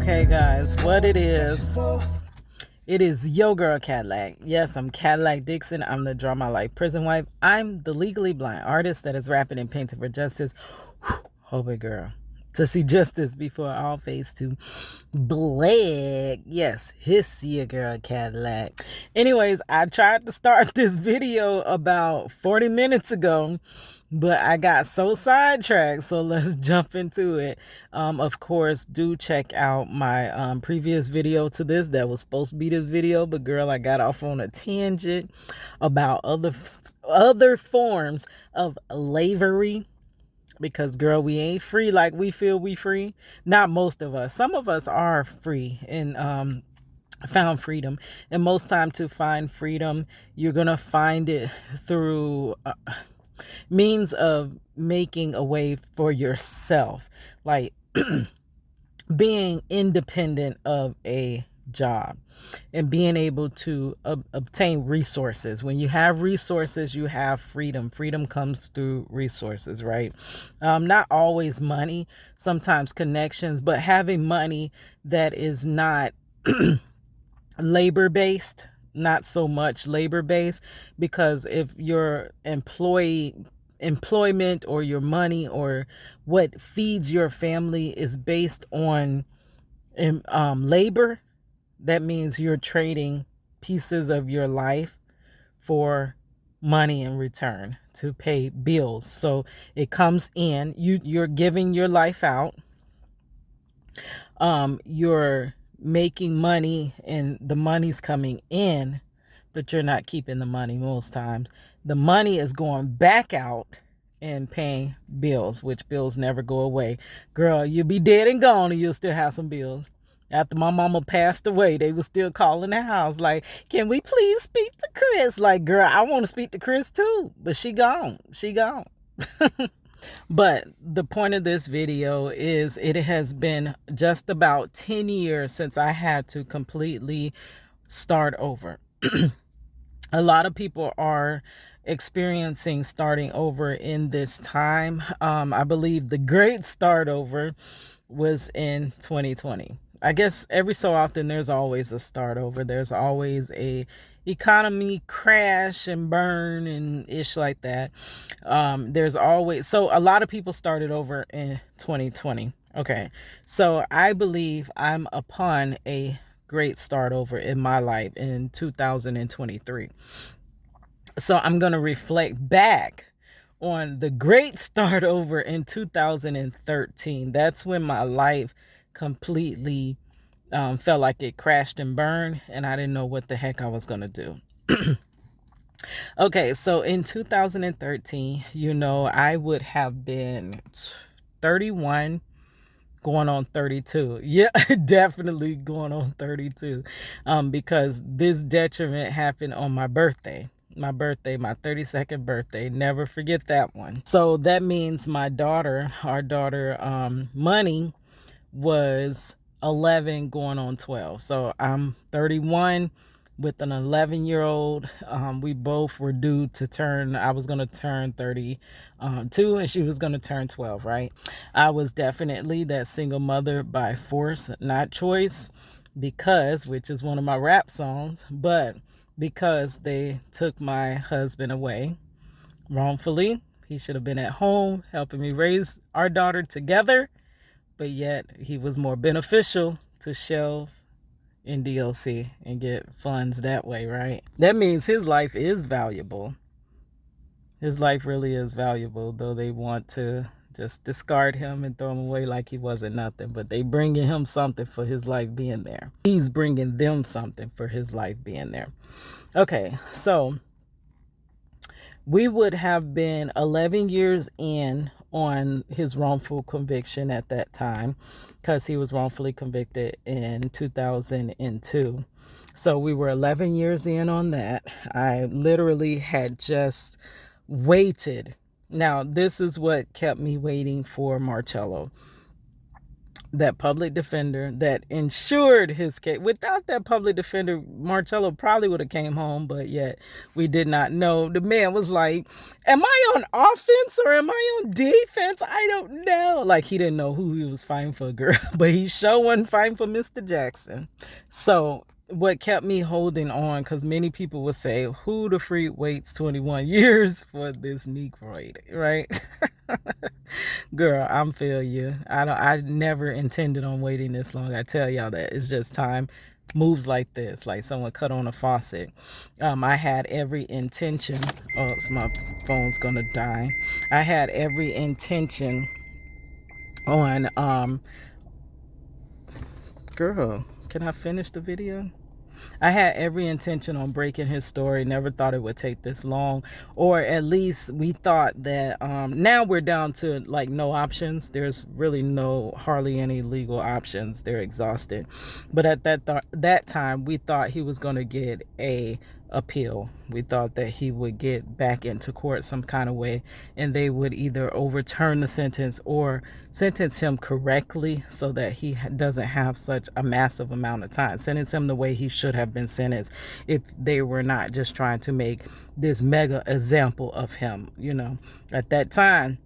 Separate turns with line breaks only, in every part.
Okay, guys, what it is your girl Cadillac. Yes, I'm Cadillac Dixon. I'm the Draw My Life prison wife. I'm the legally blind artist that is rapping and painting for justice. Hope it, girl. To see justice before all fades to black. Yes, hiss your girl Cadillac. Anyways, I tried to start this video about 40 minutes ago, but I got so sidetracked, so let's jump into it. Of course, do check out my previous video to this that was supposed to be this video, but girl, I got off on a tangent about other forms of slavery. Because girl, we ain't free like we feel we free. Not most of us. Some of us are free and found freedom. And most time to find freedom, you're gonna find it through means of making a way for yourself, like being independent of a job and being able to obtain resources. When you have resources, you have freedom. Freedom comes through resources, right? Not always money, sometimes connections, but having money that is not labor-based, not so much labor-based, because if your employment or your money or what feeds your family is based on labor, that means you're trading pieces of your life for money in return to pay bills. So it comes in, you're giving your life out. You're making money and the money's coming in, but you're not keeping the money most times. The money is going back out and paying bills, which bills never go away. Girl, you'll be dead and gone and you'll still have some bills. After my mama passed away, they were still calling the house like, can we please speak to Chris? Like, girl, I want to speak to Chris too, but she gone. But the point of this video is it has been just about 10 years since I had to completely start over. A lot of people are experiencing starting over in this time. I believe the great start over was in 2020. I guess every so often there's always a start over. There's always a economy crash and burn and ish like that. There's always, so a lot of people started over in 2020. Okay, so I believe I'm upon a great start over in my life in 2023. So I'm going to reflect back on the great start over in 2013. That's when my life completely felt like it crashed and burned, and I didn't know what the heck I was going to do. Okay, so in 2013, I would have been 31 going on 32. Yeah, definitely going on 32, because this detriment happened on my birthday. My 32nd birthday. Never forget that one. So that means our daughter, Money, was 11 going on 12. So I'm 31 with an 11-year-old. We both were due to turn, I was going to turn 32 and she was going to turn 12, right? I was definitely that single mother by force, not choice, because, which is one of my rap songs, but because they took my husband away wrongfully. He should have been at home helping me raise our daughter together, but yet he was more beneficial to shelve in DLC and get funds that way, right? That means his life is valuable. His life really is valuable, though they want to just discard him and throw him away like he wasn't nothing. But they bringing him something for his life being there. He's bringing them something for his life being there. Okay, so we would have been 11 years in on his wrongful conviction at that time, because he was wrongfully convicted in 2002. So we were 11 years in on that. I literally had just waited. Now, this is what kept me waiting for Marcello. that public defender that insured his case. Without that public defender, Marcello probably would have came home, but yet we did not know. The man was like, am I on offense or am I on defense? I don't know. Like, he didn't know who he was fighting for, girl, but he sure wasn't fighting for Mr. Jackson. So what kept me holding on, because many people would say, who the freak waits 21 years for this Negroid, right? Girl, I'm feel you. I never intended on waiting this long. I tell y'all that. It's just time moves like this, like someone cut on a faucet. I had every intention. Oh, so my phone's gonna die. I had every intention on girl, can I finish the video? I had every intention on breaking his story. Never thought it would take this long, or at least we thought that. Now we're down to like no options. There's really hardly any legal options. They're exhausted. But at that time, we thought he was going to get a appeal. We thought that he would get back into court some kind of way, and they would either overturn the sentence or sentence him correctly so that he doesn't have such a massive amount of time. Sentence him the way he should have been sentenced if they were not just trying to make this mega example of him. At that time,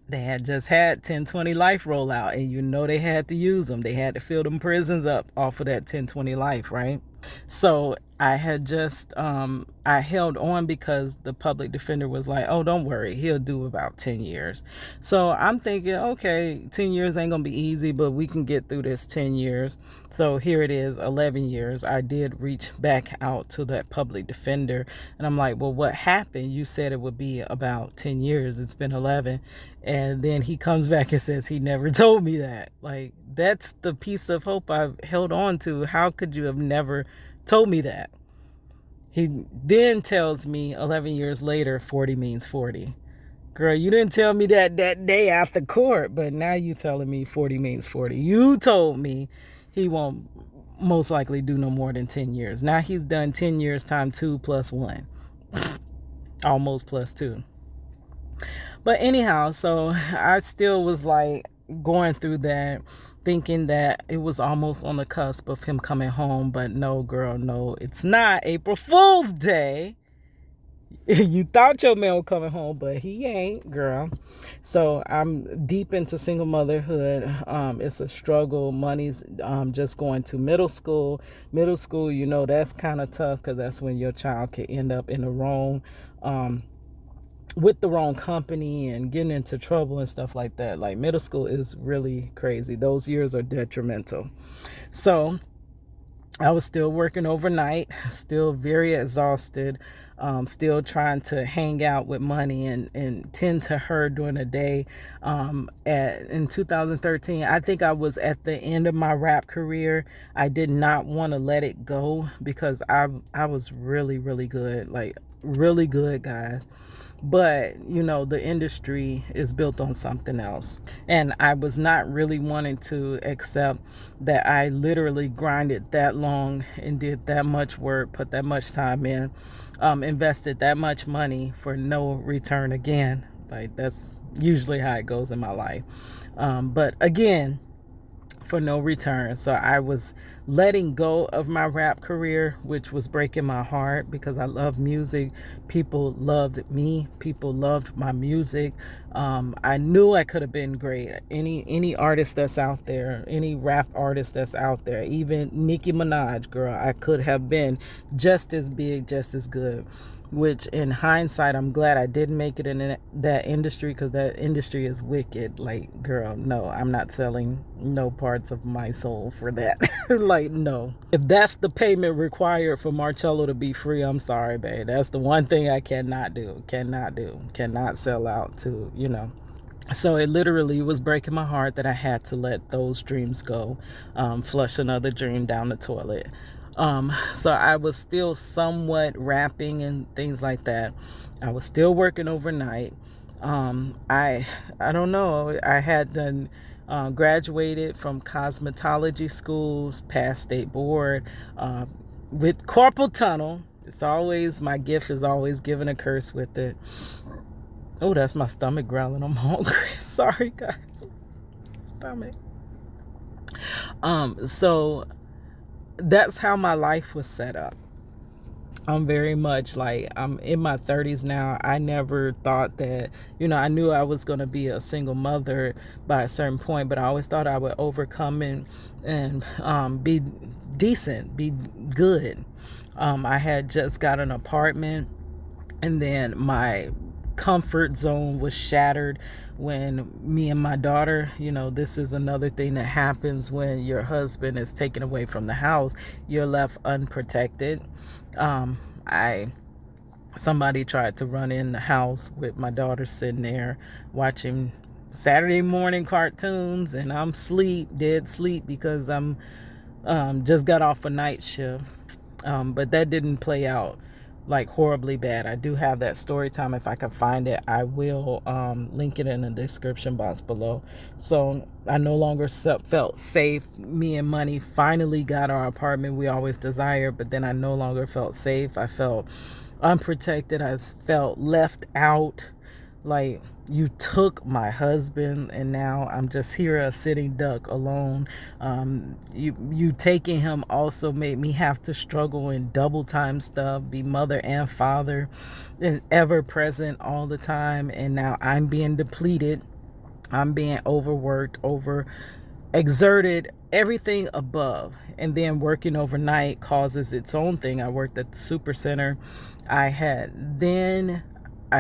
they had just had 1020 life roll out, and they had to use them. They had to fill them prisons up off of that 1020 life, right? So I had just, I held on because the public defender was like, oh, don't worry, he'll do about 10 years. So I'm thinking, okay, 10 years ain't gonna be easy, but we can get through this 10 years. So here it is, 11 years. I did reach back out to that public defender, and I'm like, well, what happened? You said it would be about 10 years. It's been 11. And then he comes back and says he never told me that. Like, that's the piece of hope I've held on to. How could you have never told me that? He then tells me 11 years later, 40 means 40. Girl, you didn't tell me that day after court, but now you telling me 40 means 40. You told me he won't most likely do no more than 10 years. Now he's done 10 years times 2 plus 1. Almost plus 2. But anyhow, so I still was like going through that, thinking that it was almost on the cusp of him coming home. But no, girl, no, it's not April Fool's Day. You thought your man was coming home, but he ain't, girl. So I'm deep into single motherhood. It's a struggle. Money's just going to middle school. Middle school, that's kind of tough because that's when your child could end up in the wrong with the wrong company and getting into trouble and stuff like that. Like, middle school is really crazy. Those years are detrimental. So I was still working overnight, still very exhausted, still trying to hang out with money and tend to her during the day. In 2013, I think I was at the end of my rap career. I did not want to let it go because I was really, really good, like really good, guys. But, the industry is built on something else. And I was not really wanting to accept that I literally grinded that long and did that much work, put that much time in, invested that much money for no return again. Like, that's usually how it goes in my life. But again, for no return. So I was letting go of my rap career, which was breaking my heart because I love music. People loved me. People loved my music. I knew I could have been great. Any artist that's out there, any rap artist that's out there, even Nicki Minaj, girl, I could have been just as big, just as good. Which in hindsight, I'm glad I didn't make it in that industry because that industry is wicked. Like, girl, no, I'm not selling no parts of my soul for that. Like, no. If that's the payment required for Marcello to be free, I'm sorry, babe. That's the one thing I cannot do. Cannot sell out to, So it literally was breaking my heart that I had to let those dreams go, flush another dream down the toilet. So I was still somewhat rapping and things like that. I was still working overnight. I don't know. I had done graduated from cosmetology schools, passed state board, with carpal tunnel. It's always, my gift is always giving a curse with it. Oh, that's my stomach growling. I'm hungry. Sorry, guys. Stomach. So that's how my life was set up. I'm very much like, I'm in my 30s now. I never thought that, I knew I was going to be a single mother by a certain point, but I always thought I would overcome and be decent, be good. I had just got an apartment, and then my comfort zone was shattered when me and my daughter, this is another thing that happens when your husband is taken away from the house. You're left unprotected. I Somebody tried to run in the house with my daughter sitting there watching Saturday morning cartoons, and I'm dead sleep, because I'm just got off a night shift. But that didn't play out like horribly bad. I do have that story time. If I can find it, I will link it in the description box below. So I no longer felt safe. Me and Money finally got our apartment we always desired, but then I no longer felt safe. I felt unprotected. I felt left out. Like, you took my husband, and now I'm just here, a sitting duck alone. You taking him also made me have to struggle in double time stuff, be mother and father, and ever present all the time. And now I'm being depleted. I'm being overworked, over exerted, everything above. And then working overnight causes its own thing. I worked at the Super Center. I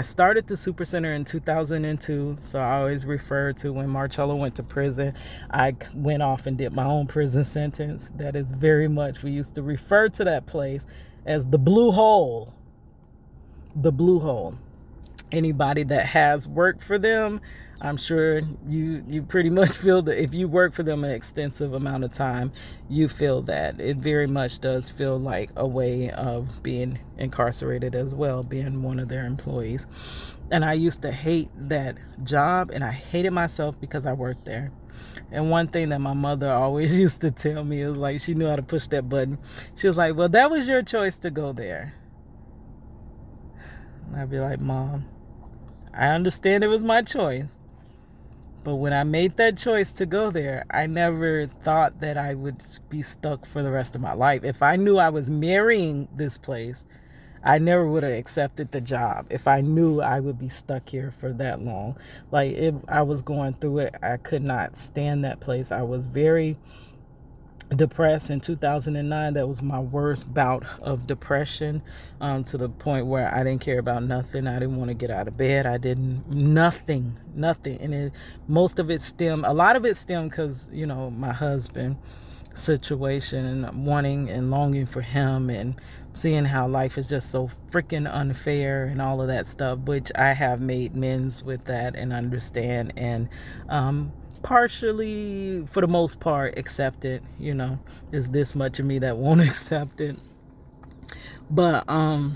started the Super Center in 2002, so I always refer to when Marcello went to prison. I went off and did my own prison sentence. That is very much, we used to refer to that place as the Blue Hole. The Blue Hole. Anybody that has worked for them, I'm sure you pretty much feel that if you work for them an extensive amount of time, you feel that. It very much does feel like a way of being incarcerated as well, being one of their employees. And I used to hate that job, and I hated myself because I worked there. And one thing that my mother always used to tell me is, like, she knew how to push that button. She was like, well, that was your choice to go there. And I'd be like, Mom, I understand it was my choice, but when I made that choice to go there, I never thought that I would be stuck for the rest of my life. If I knew I was marrying this place, I never would have accepted the job if I knew I would be stuck here for that long. Like, if I was going through it, I could not stand that place. I was very depressed in 2009. That was my worst bout of depression, to the point where I didn't care about nothing. I didn't want to get out of bed. I didn't, nothing. And a lot of it stemmed because, my husband situation, and wanting and longing for him, and seeing how life is just so freaking unfair and all of that stuff, which I have made amends with that and understand, and partially, for the most part, accept it. There's this much of me that won't accept it. But I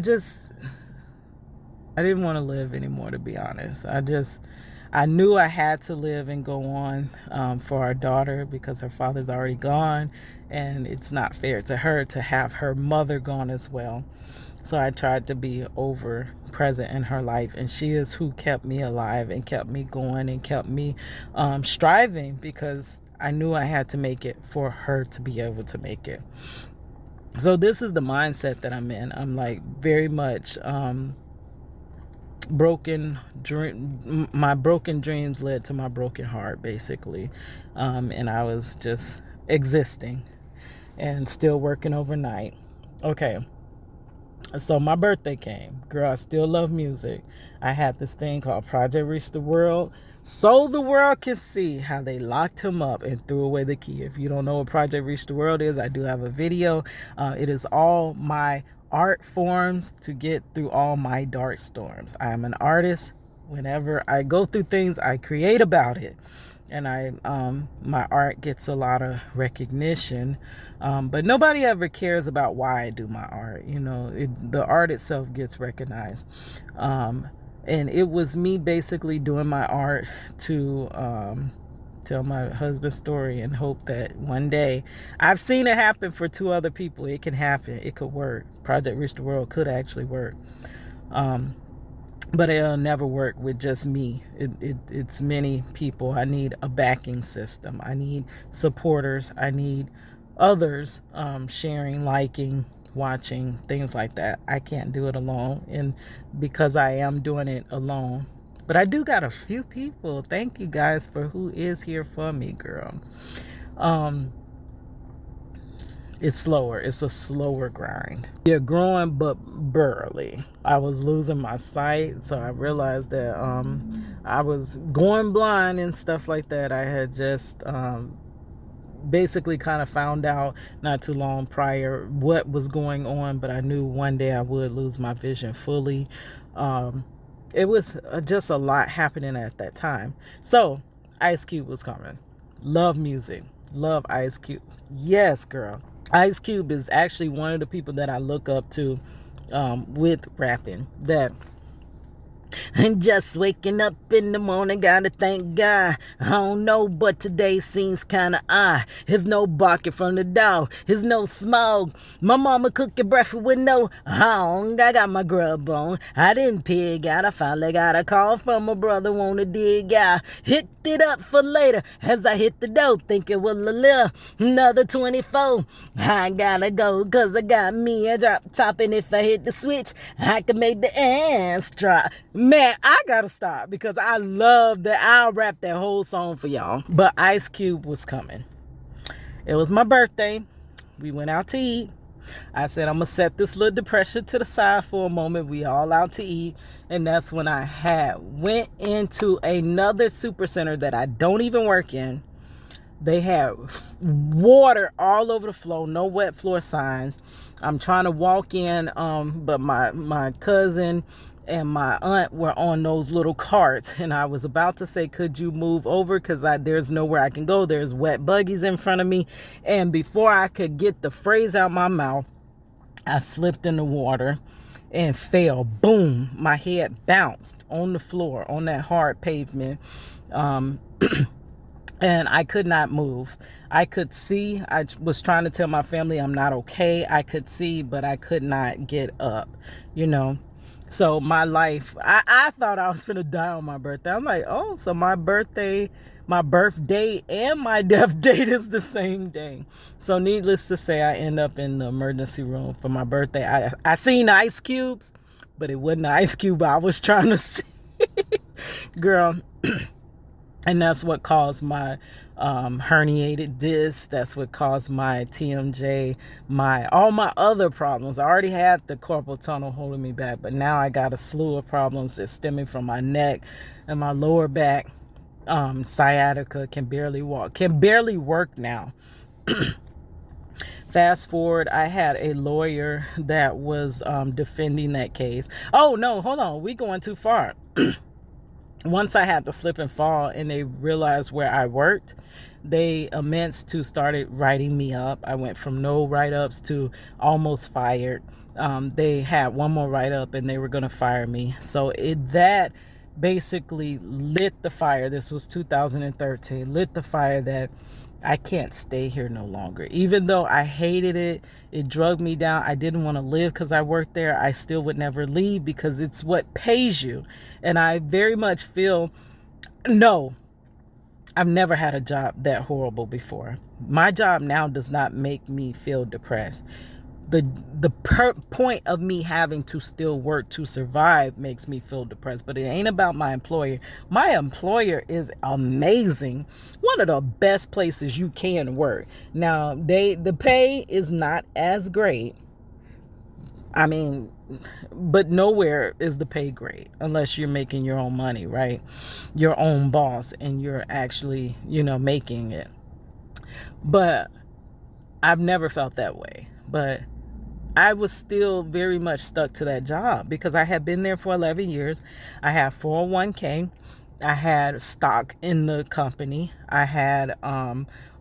didn't want to live anymore, to be honest. I knew I had to live and go on, for our daughter, because her father's already gone, and it's not fair to her to have her mother gone as well. So I tried to be over present in her life, and she is who kept me alive and kept me going and kept me striving, because I knew I had to make it for her to be able to make it. So this is the mindset that I'm in. I'm like very much my broken dreams led to my broken heart, basically. And I was just existing and still working overnight. Okay. So my birthday came. Girl, I still love music. I had this thing called Project Reach the World, so the world can see how they locked him up and threw away the key. If you don't know what Project Reach the World is, I do have a video. It is all my art forms to get through all my dark storms. I am an artist. Whenever I go through things, I create about it. And my art gets a lot of recognition, but nobody ever cares about why I do my art. The art itself gets recognized, and it was me basically doing my art to tell my husband's story and hope that one day, I've seen it happen for 2 other people. It can happen. It could work. Project Reach the World could actually work. but it'll never work with just me. It's many people. I need a backing system. I need supporters. I need others sharing, liking, watching, things like that. I can't do it alone, and because I am doing it alone, but I do got a few people. Thank you guys for who is here for me, girl. um it's slower. It's a slower grind. You're growing, but burly. I was losing my sight, so I realized that I was going blind and stuff like that. I had just basically kind of found out not too long prior what was going on, but I knew one day I would lose my vision fully. It was just a lot happening at that time. So Ice Cube was coming. Love music. Love Ice Cube. Yes, girl. Ice Cube is actually one of the people that I look up to with rapping. That and just waking up in the morning, gotta thank God. I don't know, but today seems kinda odd. There's no barking from the dog. There's no smoke. My mama cooking breakfast with no hong. I got my grub on. I didn't pig out. I finally got a call from a brother wanna dig out. Hit it up for later as I hit the dough, thinking well a little another 24. I gotta go cause I got me a drop top, and if I hit the switch, I can make the ants drop. Man, I gotta stop because I love that. I'll rap that whole song for y'all. But Ice Cube was coming. It was my birthday. We went out to eat. I said, I'm gonna set this little depression to the side for a moment. We all out to eat. And that's when I went into another super center that I don't even work in. They had water all over the floor, no wet floor signs. I'm trying to walk in, but my cousin and my aunt were on those little carts, and I was about to say, could you move over, because there's nowhere I can go. There's wet buggies in front of me. And before I could get the phrase out my mouth, I slipped in the water and fell. Boom, my head bounced on the floor on that hard pavement. And I could not move. I could see. I was trying to tell my family I'm not okay. I could see, but I could not get up, So my life, I thought I was going to die on my birthday. I'm like, oh, so my birthday, my birth date, and my death date is the same day. So needless to say, I end up in the emergency room for my birthday. I seen ice cubes, but it wasn't the ice cube I was trying to see. Girl. And that's what caused my herniated disc. That's what caused my TMJ, all my other problems. I already had the carpal tunnel holding me back, but now I got a slew of problems that's stemming from my neck and my lower back. Sciatica, can barely walk, can barely work now. Fast forward, I had a lawyer that was defending that case. Oh, no, hold on. We going too far. Once I had to slip and fall and they realized where I worked, they immense to started writing me up. I went from no write-ups to almost fired. They had one more write-up and they were going to fire me. So that basically lit the fire. This was 2013, lit the fire that I can't stay here no longer. Even though I hated it, it drugged me down. I didn't want to live because I worked there. I still would never leave because it's what pays you. And I very much feel, no, I've never had a job that horrible before. My job now does not make me feel depressed. The point of me having to still work to survive makes me feel depressed, but it ain't about my employer. My employer is amazing. One of the best places you can work. Now, the pay is not as great. I mean, but nowhere is the pay great unless you're making your own money, right? Your own boss and you're actually, making it. But I've never felt that way. But I was still very much stuck to that job because I had been there for 11 years. I had 401k. I had stock in the company. I had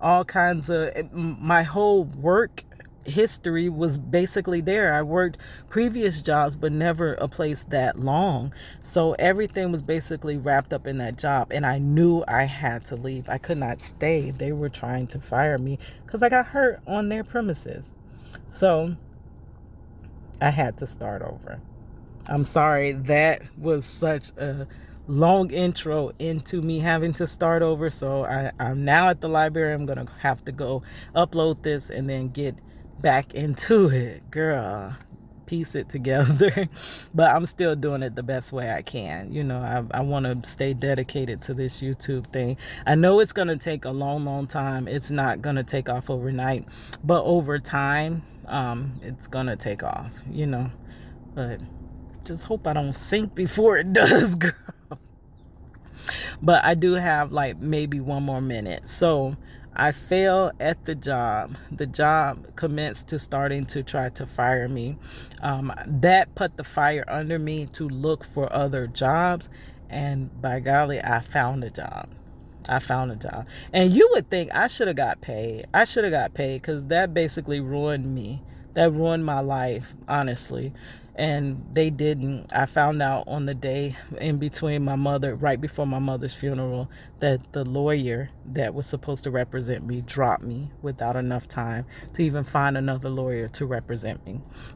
all kinds of, my whole work history was basically there. I worked previous jobs, but never a place that long. So everything was basically wrapped up in that job. And I knew I had to leave. I could not stay. They were trying to fire me because I got hurt on their premises. So I had to start over. I'm sorry, that was such a long intro into me having to start over. So I'm now at the library. I'm going to have to go upload this and then get back into it. Girl, piece it together. But I'm still doing it the best way I can. You know, I want to stay dedicated to this YouTube thing. I know it's going to take a long, long time. It's not going to take off overnight. But over time, it's going to take off, you know. But just hope I don't sink before it does, girl. But I do have like maybe one more minute. So I failed at the job. The job commenced to starting to try to fire me. That put the fire under me to look for other jobs. And by golly, I found a job. I found a job. And you would think I should have got paid. I should have got paid because that basically ruined me. That ruined my life, honestly. And they didn't. I found out on the day in between right before my mother's funeral, that the lawyer that was supposed to represent me dropped me without enough time to even find another lawyer to represent me.